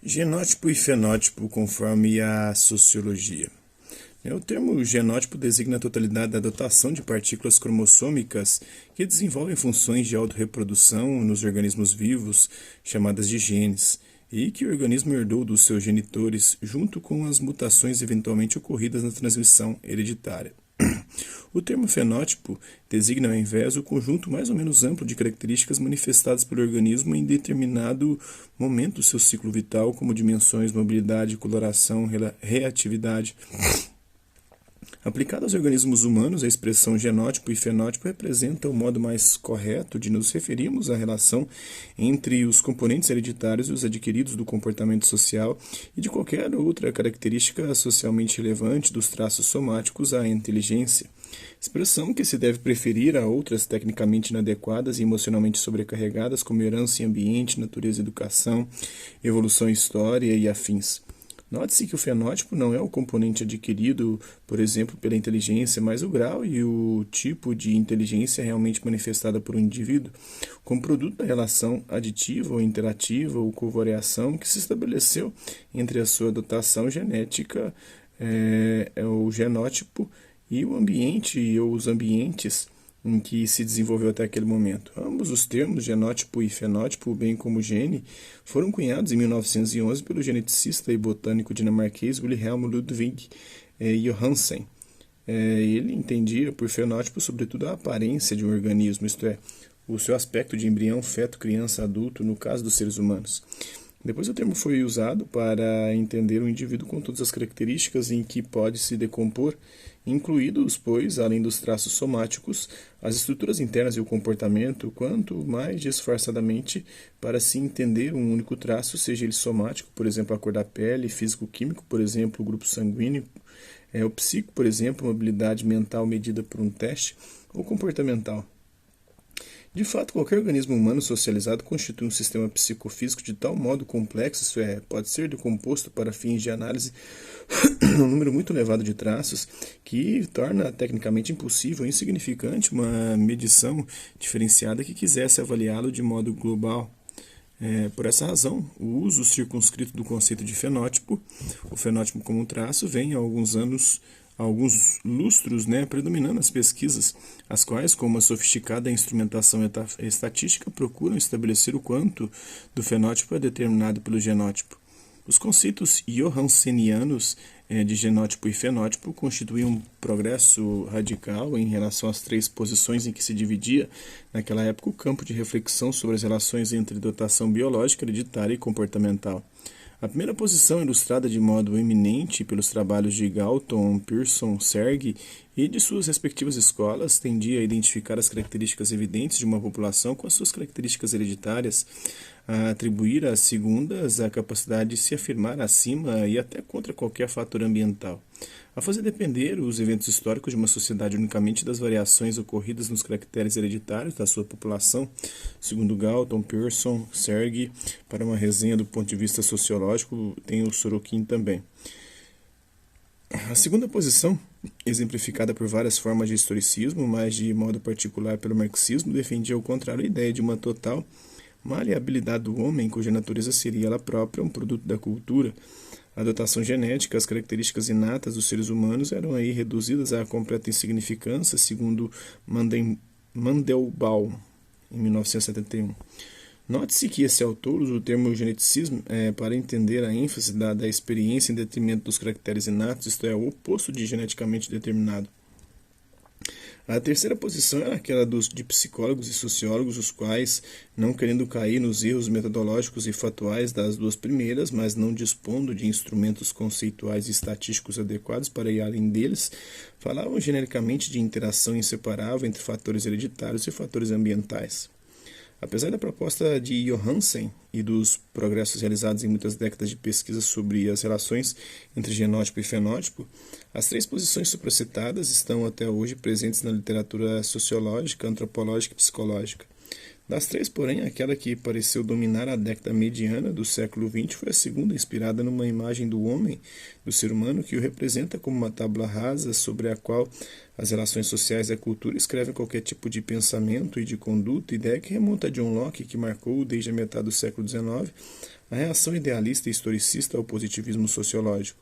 Genótipo e fenótipo conforme a sociologia. O termo genótipo designa a totalidade da dotação de partículas cromossômicas que desenvolvem funções de autorreprodução nos organismos vivos, chamadas de genes, e que o organismo herdou dos seus genitores, junto com as mutações eventualmente ocorridas na transmissão hereditária. O termo fenótipo designa, ao invés, o conjunto mais ou menos amplo de características manifestadas pelo organismo em determinado momento do seu ciclo vital, como dimensões, mobilidade, coloração, reatividade. Aplicada aos organismos humanos, a expressão genótipo e fenótipo representa o modo mais correto de nos referirmos à relação entre os componentes hereditários e os adquiridos do comportamento social e de qualquer outra característica socialmente relevante dos traços somáticos à inteligência. Expressão que se deve preferir a outras tecnicamente inadequadas e emocionalmente sobrecarregadas, como herança e ambiente, natureza e educação, evolução e história e afins. Note-se que o fenótipo não é o componente adquirido, por exemplo, pela inteligência, mas o grau e o tipo de inteligência realmente manifestada por um indivíduo, como produto da relação aditiva ou interativa ou covariação que se estabeleceu entre a sua dotação genética, o genótipo, e o ambiente ou os ambientes em que se desenvolveu até aquele momento. Ambos os termos, genótipo e fenótipo, bem como gene, foram cunhados em 1911 pelo geneticista e botânico dinamarquês Wilhelm Ludwig Johansen. Ele entendia por fenótipo sobretudo a aparência de um organismo, isto é, o seu aspecto de embrião, feto, criança, adulto, no caso dos seres humanos. Depois o termo foi usado para entender o indivíduo com todas as características em que pode se decompor, incluídos, pois, além dos traços somáticos, as estruturas internas e o comportamento, quanto mais disfarçadamente para se entender um único traço, seja ele somático, por exemplo, a cor da pele, físico-químico, por exemplo, o grupo sanguíneo, o psíquico, por exemplo, uma habilidade mental medida por um teste, ou comportamental. De fato, qualquer organismo humano socializado constitui um sistema psicofísico de tal modo complexo, isso é, pode ser decomposto para fins de análise um número muito elevado de traços, que torna tecnicamente impossível e insignificante uma medição diferenciada que quisesse avaliá-lo de modo global. Por essa razão, o uso circunscrito do conceito de fenótipo, o fenótipo como um traço, vem há alguns lustros, predominando as pesquisas, as quais, com uma sofisticada instrumentação estatística, procuram estabelecer o quanto do fenótipo é determinado pelo genótipo. Os conceitos johansenianos de genótipo e fenótipo constituem um progresso radical em relação às três posições em que se dividia, naquela época, o campo de reflexão sobre as relações entre dotação biológica, hereditária e comportamental. A primeira posição, ilustrada de modo eminente pelos trabalhos de Galton, Pearson, Sergi e de suas respectivas escolas, tendia a identificar as características evidentes de uma população com as suas características hereditárias, a atribuir às segundas a capacidade de se afirmar acima e até contra qualquer fator ambiental, a fazer depender os eventos históricos de uma sociedade unicamente das variações ocorridas nos caracteres hereditários da sua população, segundo Galton, Pearson, Sergi. Para uma resenha do ponto de vista sociológico, tem o Sorokin também. A segunda posição, exemplificada por várias formas de historicismo, mas de modo particular pelo marxismo, defendia ao contrário a ideia de uma total maleabilidade do homem, cuja natureza seria ela própria um produto da cultura. A dotação genética, as características inatas dos seres humanos eram aí reduzidas à completa insignificância, segundo Mandelbaum, em 1971. Note-se que esse autor usa o termo geneticismo para entender a ênfase dada à experiência em detrimento dos caracteres inatos, isto é, o oposto de geneticamente determinado. A terceira posição era aquela de psicólogos e sociólogos, os quais, não querendo cair nos erros metodológicos e fatuais das duas primeiras, mas não dispondo de instrumentos conceituais e estatísticos adequados para ir além deles, falavam genericamente de interação inseparável entre fatores hereditários e fatores ambientais. Apesar da proposta de Johansen e dos progressos realizados em muitas décadas de pesquisa sobre as relações entre genótipo e fenótipo, as três posições supracitadas estão até hoje presentes na literatura sociológica, antropológica e psicológica. Das três, porém, aquela que pareceu dominar a década mediana do século XX foi a segunda, inspirada numa imagem do homem, do ser humano, que o representa como uma tábua rasa sobre a qual as relações sociais e a cultura escrevem qualquer tipo de pensamento e de conduta, ideia que remonta a John Locke, que marcou, desde a metade do século XIX, a reação idealista e historicista ao positivismo sociológico.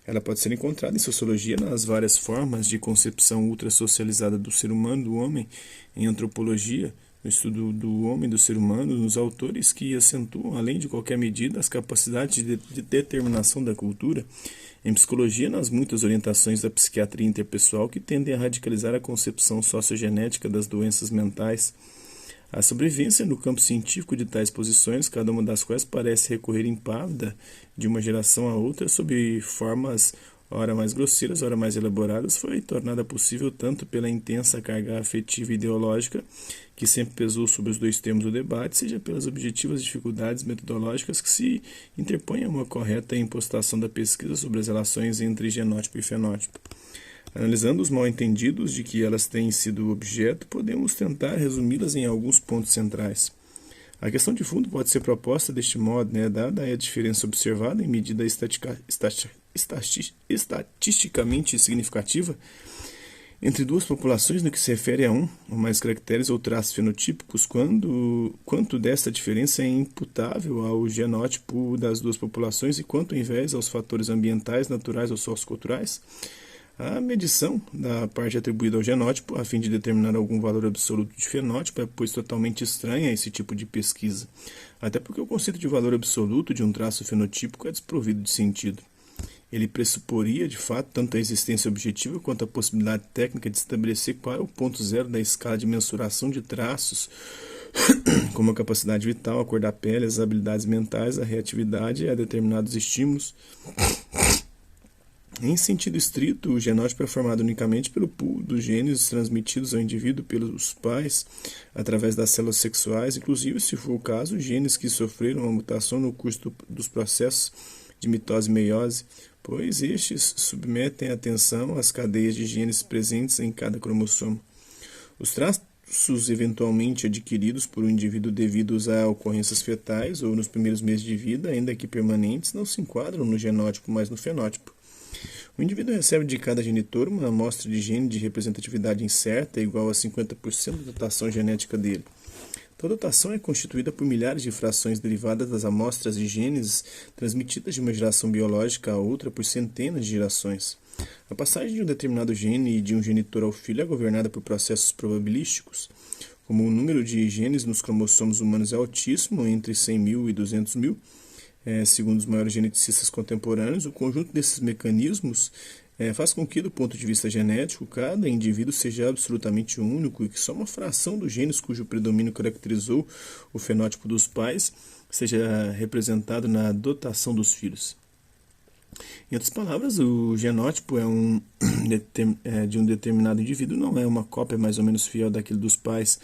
Ela pode ser encontrada em sociologia nas várias formas de concepção ultrassocializada do ser humano, do homem, em antropologia, no estudo do homem, do ser humano, nos autores que acentuam, além de qualquer medida, as capacidades de determinação da cultura, em psicologia, nas muitas orientações da psiquiatria interpessoal que tendem a radicalizar a concepção sociogenética das doenças mentais. A sobrevivência no campo científico de tais posições, cada uma das quais parece recorrer impávida de uma geração a outra sob formas ora mais grosseiras, ora mais elaboradas, foi tornada possível tanto pela intensa carga afetiva e ideológica que sempre pesou sobre os dois termos do debate, seja pelas objetivas dificuldades metodológicas que se interpõem a uma correta impostação da pesquisa sobre as relações entre genótipo e fenótipo. Analisando os mal-entendidos de que elas têm sido objeto, podemos tentar resumi-las em alguns pontos centrais. A questão de fundo pode ser proposta deste modo, dada a diferença observada em medida estatisticamente significativa entre duas populações no que se refere a um ou mais caracteres ou traços fenotípicos, quanto desta diferença é imputável ao genótipo das duas populações e quanto, ao invés, aos fatores ambientais, naturais ou socioculturais. A medição da parte atribuída ao genótipo, a fim de determinar algum valor absoluto de fenótipo, é, pois, totalmente estranha a esse tipo de pesquisa, até porque o conceito de valor absoluto de um traço fenotípico é desprovido de sentido. Ele pressuporia, de fato, tanto a existência objetiva quanto a possibilidade técnica de estabelecer qual é o ponto zero da escala de mensuração de traços, como a capacidade vital, a cor da pele, as habilidades mentais, a reatividade a determinados estímulos. Em sentido estrito, o genótipo é formado unicamente pelo pool dos genes transmitidos ao indivíduo pelos pais através das células sexuais, inclusive, se for o caso, genes que sofreram uma mutação no curso dos processos de mitose e meiose, pois estes submetem a atenção às cadeias de genes presentes em cada cromossomo. Os traços eventualmente adquiridos por um indivíduo devidos a ocorrências fetais ou nos primeiros meses de vida, ainda que permanentes, não se enquadram no genótipo, mas no fenótipo. O indivíduo recebe de cada genitor uma amostra de gene de representatividade incerta igual a 50% da dotação genética dele. Tal dotação é constituída por milhares de frações derivadas das amostras de genes transmitidas de uma geração biológica a outra por centenas de gerações. A passagem de um determinado gene de um genitor ao filho é governada por processos probabilísticos. Como o número de genes nos cromossomos humanos é altíssimo, entre 100 mil e 200 mil, segundo os maiores geneticistas contemporâneos, o conjunto desses mecanismos faz com que, do ponto de vista genético, cada indivíduo seja absolutamente único e que só uma fração dos genes cujo predomínio caracterizou o fenótipo dos pais seja representado na dotação dos filhos. Em outras palavras, o genótipo de um determinado indivíduo não é uma cópia mais ou menos fiel daquele dos pais,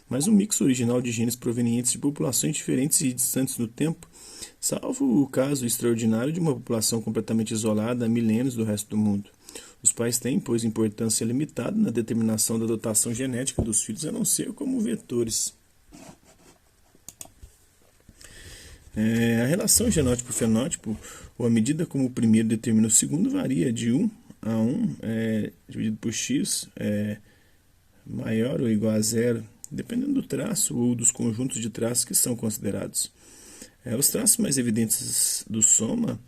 mas um mix original de genes provenientes de populações diferentes e distantes no tempo, salvo o caso extraordinário de uma população completamente isolada há milênios do resto do mundo. Os pais têm, pois, importância limitada na determinação da dotação genética dos filhos, a não ser como vetores. A relação genótipo-fenótipo, ou a medida como o primeiro determina o segundo, varia de 1 a 1, dividido por x, maior ou igual a zero, dependendo do traço ou dos conjuntos de traços que são considerados. Os traços mais evidentes do soma,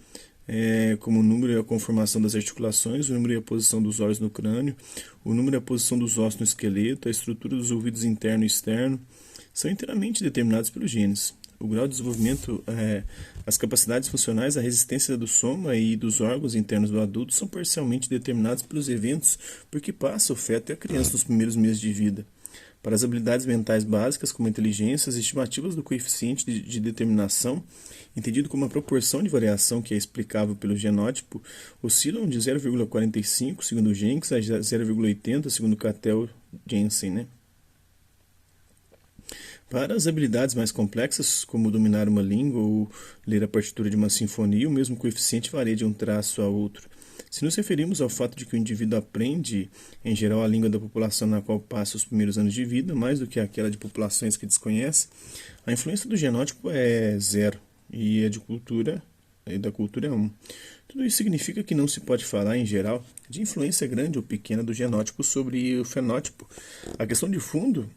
como o número e a conformação das articulações, o número e a posição dos olhos no crânio, o número e a posição dos ossos no esqueleto, a estrutura dos ouvidos interno e externo, são inteiramente determinados pelos genes. O grau de desenvolvimento, as capacidades funcionais, a resistência do soma e dos órgãos internos do adulto são parcialmente determinados pelos eventos por que passa o feto e a criança nos primeiros meses de vida. Para as habilidades mentais básicas, como a inteligência, as estimativas do coeficiente de determinação, entendido como a proporção de variação que é explicável pelo genótipo, oscilam de 0,45, segundo Jenkins, a 0,80, segundo Cattell-Jensen. Para as habilidades mais complexas, como dominar uma língua ou ler a partitura de uma sinfonia, o mesmo coeficiente varia de um traço a outro. Se nos referimos ao fato de que o indivíduo aprende, em geral, a língua da população na qual passa os primeiros anos de vida, mais do que aquela de populações que desconhece, a influência do genótipo é zero e a de cultura e da cultura é 1. Tudo isso significa que não se pode falar, em geral, de influência grande ou pequena do genótipo sobre o fenótipo. A questão de fundo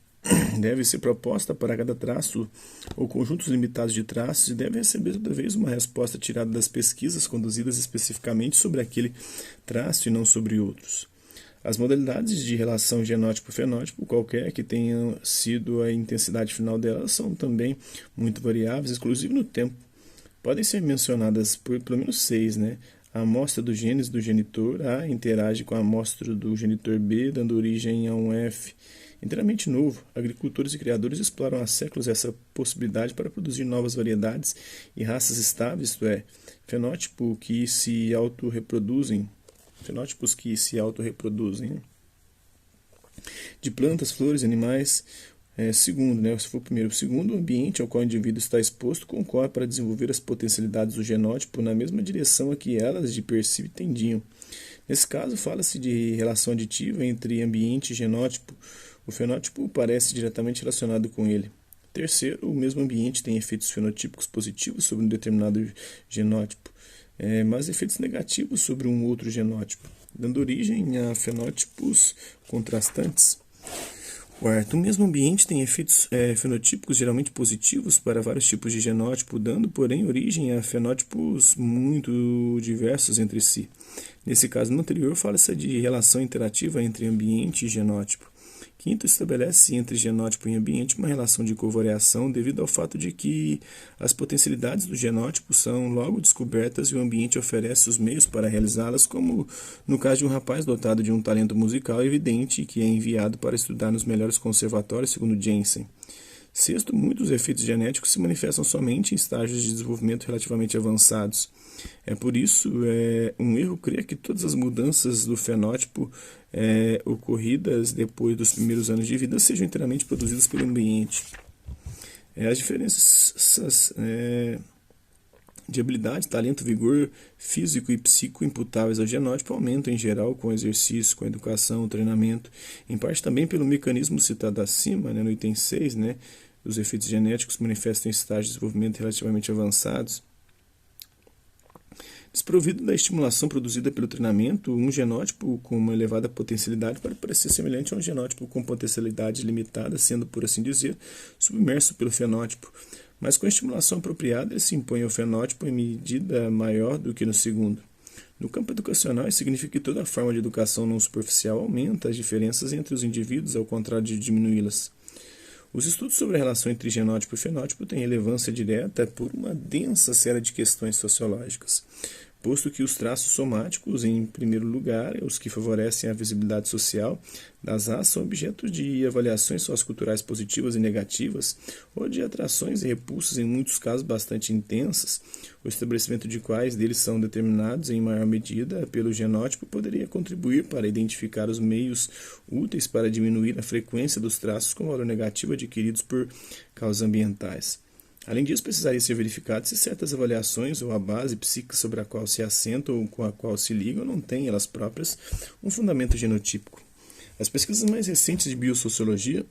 deve ser proposta para cada traço ou conjuntos limitados de traços e deve receber toda vez uma resposta tirada das pesquisas conduzidas especificamente sobre aquele traço e não sobre outros. As modalidades de relação genótipo-fenótipo, qualquer que tenha sido a intensidade final delas, são também muito variáveis, inclusive no tempo. Podem ser mencionadas por pelo menos 6, né? A amostra do genes do genitor A interage com a amostra do genitor B, dando origem a um F inteiramente novo. Agricultores e criadores exploram há séculos essa possibilidade para produzir novas variedades e raças estáveis, isto é, fenótipos que se autorreproduzem, de plantas, flores e animais. Segundo, né, se for o primeiro. Segundo, o ambiente ao qual o indivíduo está exposto concorre para desenvolver as potencialidades do genótipo na mesma direção a que elas de per si tendiam. Nesse caso, fala-se de relação aditiva entre ambiente e genótipo. O fenótipo parece diretamente relacionado com ele. Terceiro, o mesmo ambiente tem efeitos fenotípicos positivos sobre um determinado genótipo, mas efeitos negativos sobre um outro genótipo, dando origem a fenótipos contrastantes. Quarto, o mesmo ambiente tem efeitos fenotípicos geralmente positivos para vários tipos de genótipo, dando, porém, origem a fenótipos muito diversos entre si. Nesse caso no anterior, fala-se de relação interativa entre ambiente e genótipo. Quinto, estabelece entre genótipo e ambiente uma relação de covariação devido ao fato de que as potencialidades do genótipo são logo descobertas e o ambiente oferece os meios para realizá-las, como no caso de um rapaz dotado de um talento musical evidente que é enviado para estudar nos melhores conservatórios, segundo Jensen. Sexto, muitos efeitos genéticos se manifestam somente em estágios de desenvolvimento relativamente avançados. Por isso, um erro crer que todas as mudanças do fenótipo ocorridas depois dos primeiros anos de vida sejam inteiramente produzidas pelo ambiente. As diferenças de habilidade, talento, vigor físico e psíquico imputáveis ao genótipo aumentam em geral com o exercício, com a educação, o treinamento, em parte também pelo mecanismo citado acima, no item 6, os efeitos genéticos manifestam em estágios de desenvolvimento relativamente avançados. Desprovido da estimulação produzida pelo treinamento, um genótipo com uma elevada potencialidade pode parecer semelhante a um genótipo com potencialidade limitada, sendo, por assim dizer, submerso pelo fenótipo. Mas com a estimulação apropriada, ele se impõe ao fenótipo em medida maior do que no segundo. No campo educacional, isso significa que toda forma de educação não superficial aumenta as diferenças entre os indivíduos, ao contrário de diminuí-las. Os estudos sobre a relação entre genótipo e fenótipo têm relevância direta por uma densa série de questões sociológicas, posto que os traços somáticos, em primeiro lugar, os que favorecem a visibilidade social das raças, são objetos de avaliações socioculturais positivas e negativas, ou de atrações e repulsas, em muitos casos bastante intensas, o estabelecimento de quais deles são determinados em maior medida pelo genótipo poderia contribuir para identificar os meios úteis para diminuir a frequência dos traços com valor negativo adquiridos por causas ambientais. Além disso, precisaria ser verificado se certas avaliações ou a base psíquica sobre a qual se assentam ou com a qual se ligam não têm, elas próprias, um fundamento genotípico. As pesquisas mais recentes de biosociologia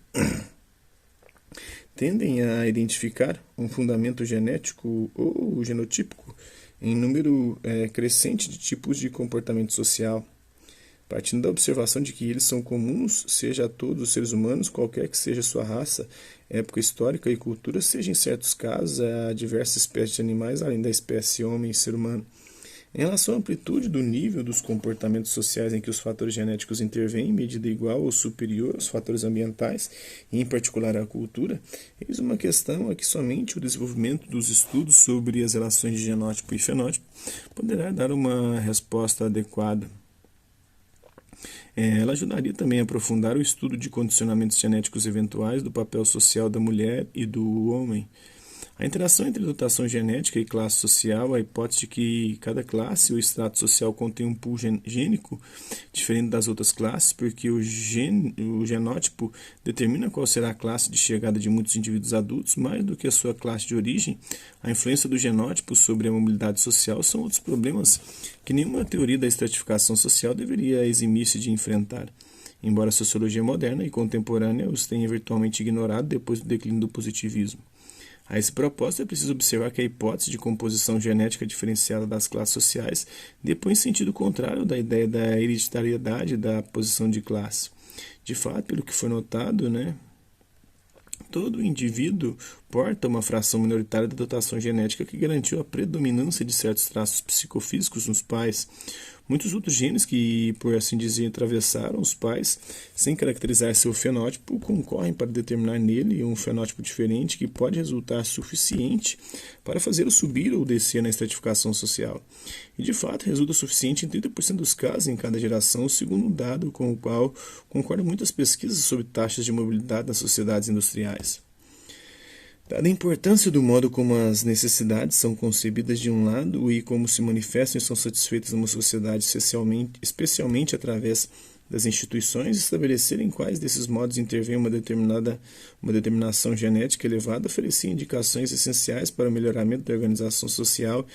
tendem a identificar um fundamento genético ou genotípico em número crescente de tipos de comportamento social, partindo da observação de que eles são comuns, seja a todos os seres humanos, qualquer que seja sua raça, época histórica e cultura, seja em certos casos a diversas espécies de animais, além da espécie homem e ser humano. Em relação à amplitude do nível dos comportamentos sociais em que os fatores genéticos intervêm em medida igual ou superior aos fatores ambientais, e em particular à cultura, eis uma questão a que somente o desenvolvimento dos estudos sobre as relações de genótipo e fenótipo poderá dar uma resposta adequada. Ela ajudaria também a aprofundar o estudo de condicionamentos genéticos eventuais do papel social da mulher e do homem. A interação entre dotação genética e classe social, a hipótese de que cada classe ou extrato social contém um pool gênico diferente das outras classes, porque o genótipo determina qual será a classe de chegada de muitos indivíduos adultos, mais do que a sua classe de origem. A influência do genótipo sobre a mobilidade social são outros problemas que nenhuma teoria da estratificação social deveria eximir-se de enfrentar, embora a sociologia moderna e contemporânea os tenha virtualmente ignorado depois do declínio do positivismo. A esse propósito, é preciso observar que a hipótese de composição genética diferenciada das classes sociais depõe em sentido contrário da ideia da hereditariedade da posição de classe. De fato, pelo que foi notado, todo indivíduo porta uma fração minoritária da dotação genética que garantiu a predominância de certos traços psicofísicos nos pais. Muitos outros genes que, por assim dizer, atravessaram os pais, sem caracterizar seu fenótipo, concorrem para determinar nele um fenótipo diferente que pode resultar suficiente para fazê-lo subir ou descer na estratificação social. E, de fato, resulta suficiente em 30% dos casos em cada geração, segundo um dado com o qual concordam muitas pesquisas sobre taxas de mobilidade nas sociedades industriais. Dada a importância do modo como as necessidades são concebidas de um lado e como se manifestam e são satisfeitas numa sociedade, especialmente através das instituições, estabelecerem quais desses modos intervém uma determinação genética elevada oferecia indicações essenciais para o melhoramento da organização social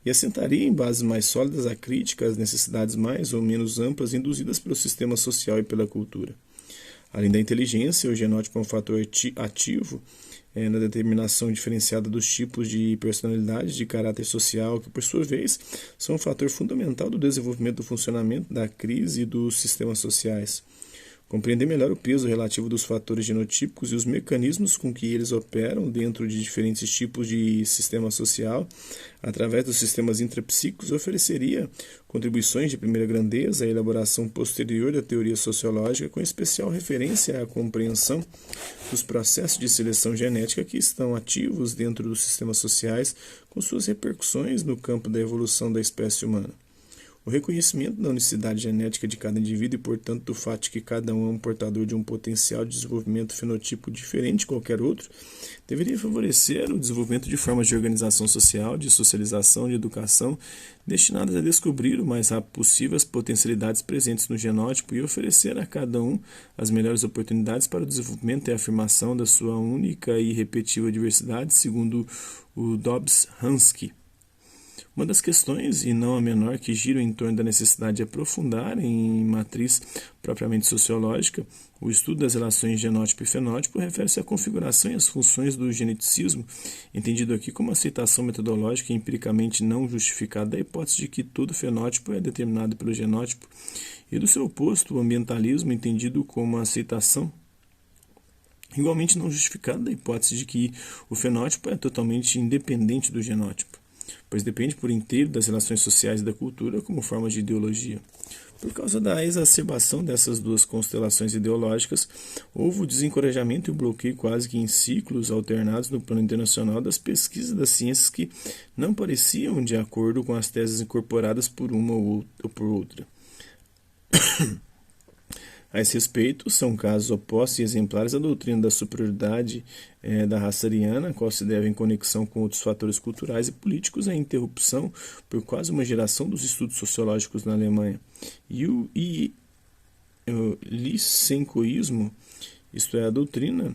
e assentaria em bases mais sólidas a crítica às necessidades mais ou menos amplas induzidas pelo sistema social e pela cultura. Além da inteligência, o genótipo é um fator ativo na determinação diferenciada dos tipos de personalidade de caráter social, que, por sua vez, são um fator fundamental do desenvolvimento do funcionamento da crise e dos sistemas sociais. Compreender melhor o peso relativo dos fatores genotípicos e os mecanismos com que eles operam dentro de diferentes tipos de sistema social, através dos sistemas intrapsíquicos, ofereceria contribuições de primeira grandeza à elaboração posterior da teoria sociológica, com especial referência à compreensão dos processos de seleção genética que estão ativos dentro dos sistemas sociais, com suas repercussões no campo da evolução da espécie humana. O reconhecimento da unicidade genética de cada indivíduo e, portanto, do fato de que cada um é um portador de um potencial de desenvolvimento fenotípico diferente de qualquer outro, deveria favorecer o desenvolvimento de formas de organização social, de socialização, de educação, destinadas a descobrir o mais rápido possível as potencialidades presentes no genótipo e oferecer a cada um as melhores oportunidades para o desenvolvimento e afirmação da sua única e irrepetível diversidade, segundo o Dobzhansky. Uma das questões, e não a menor, que giram em torno da necessidade de aprofundar em matriz propriamente sociológica o estudo das relações genótipo e fenótipo refere-se à configuração e às funções do geneticismo, entendido aqui como aceitação metodológica e empiricamente não justificada da hipótese de que todo fenótipo é determinado pelo genótipo, e do seu oposto, o ambientalismo, entendido como a aceitação igualmente não justificada da hipótese de que o fenótipo é totalmente independente do genótipo, pois depende por inteiro das relações sociais e da cultura como forma de ideologia. Por causa da exacerbação dessas duas constelações ideológicas, houve o desencorajamento e o bloqueio quase que em ciclos alternados no plano internacional das pesquisas das ciências que não pareciam de acordo com as teses incorporadas por uma ou por outra. A esse respeito, são casos opostos e exemplares a doutrina da superioridade da raça ariana, a qual se deve, em conexão com outros fatores culturais e políticos, a interrupção por quase uma geração dos estudos sociológicos na Alemanha. E o lysenkoísmo, isto é, a doutrina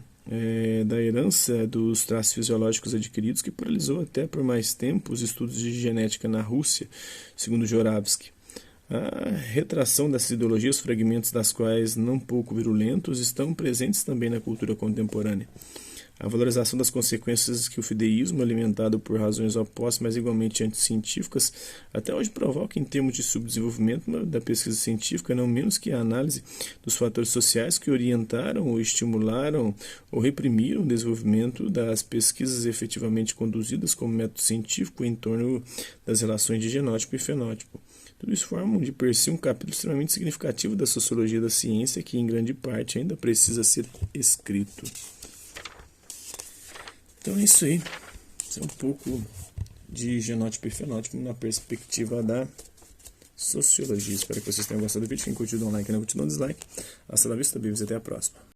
da herança dos traços fisiológicos adquiridos, que paralisou até por mais tempo os estudos de genética na Rússia, segundo Joravsky. A retração dessas ideologias, fragmentos das quais, não pouco virulentos, estão presentes também na cultura contemporânea. A valorização das consequências que o fideísmo, alimentado por razões opostas, mas igualmente anticientíficas, até hoje provoca em termos de subdesenvolvimento da pesquisa científica, não menos que a análise dos fatores sociais que orientaram ou estimularam ou reprimiram o desenvolvimento das pesquisas efetivamente conduzidas como método científico em torno das relações de genótipo e fenótipo. Tudo isso forma de per si um capítulo extremamente significativo da sociologia da ciência que, em grande parte, ainda precisa ser escrito. Então é isso aí. Isso é um pouco de genótipo e fenótipo na perspectiva da sociologia. Espero que vocês tenham gostado do vídeo. Quem curtiu, dá um like, quem não curtiu, dá um dislike. Hasta la vista, bebês, até a próxima.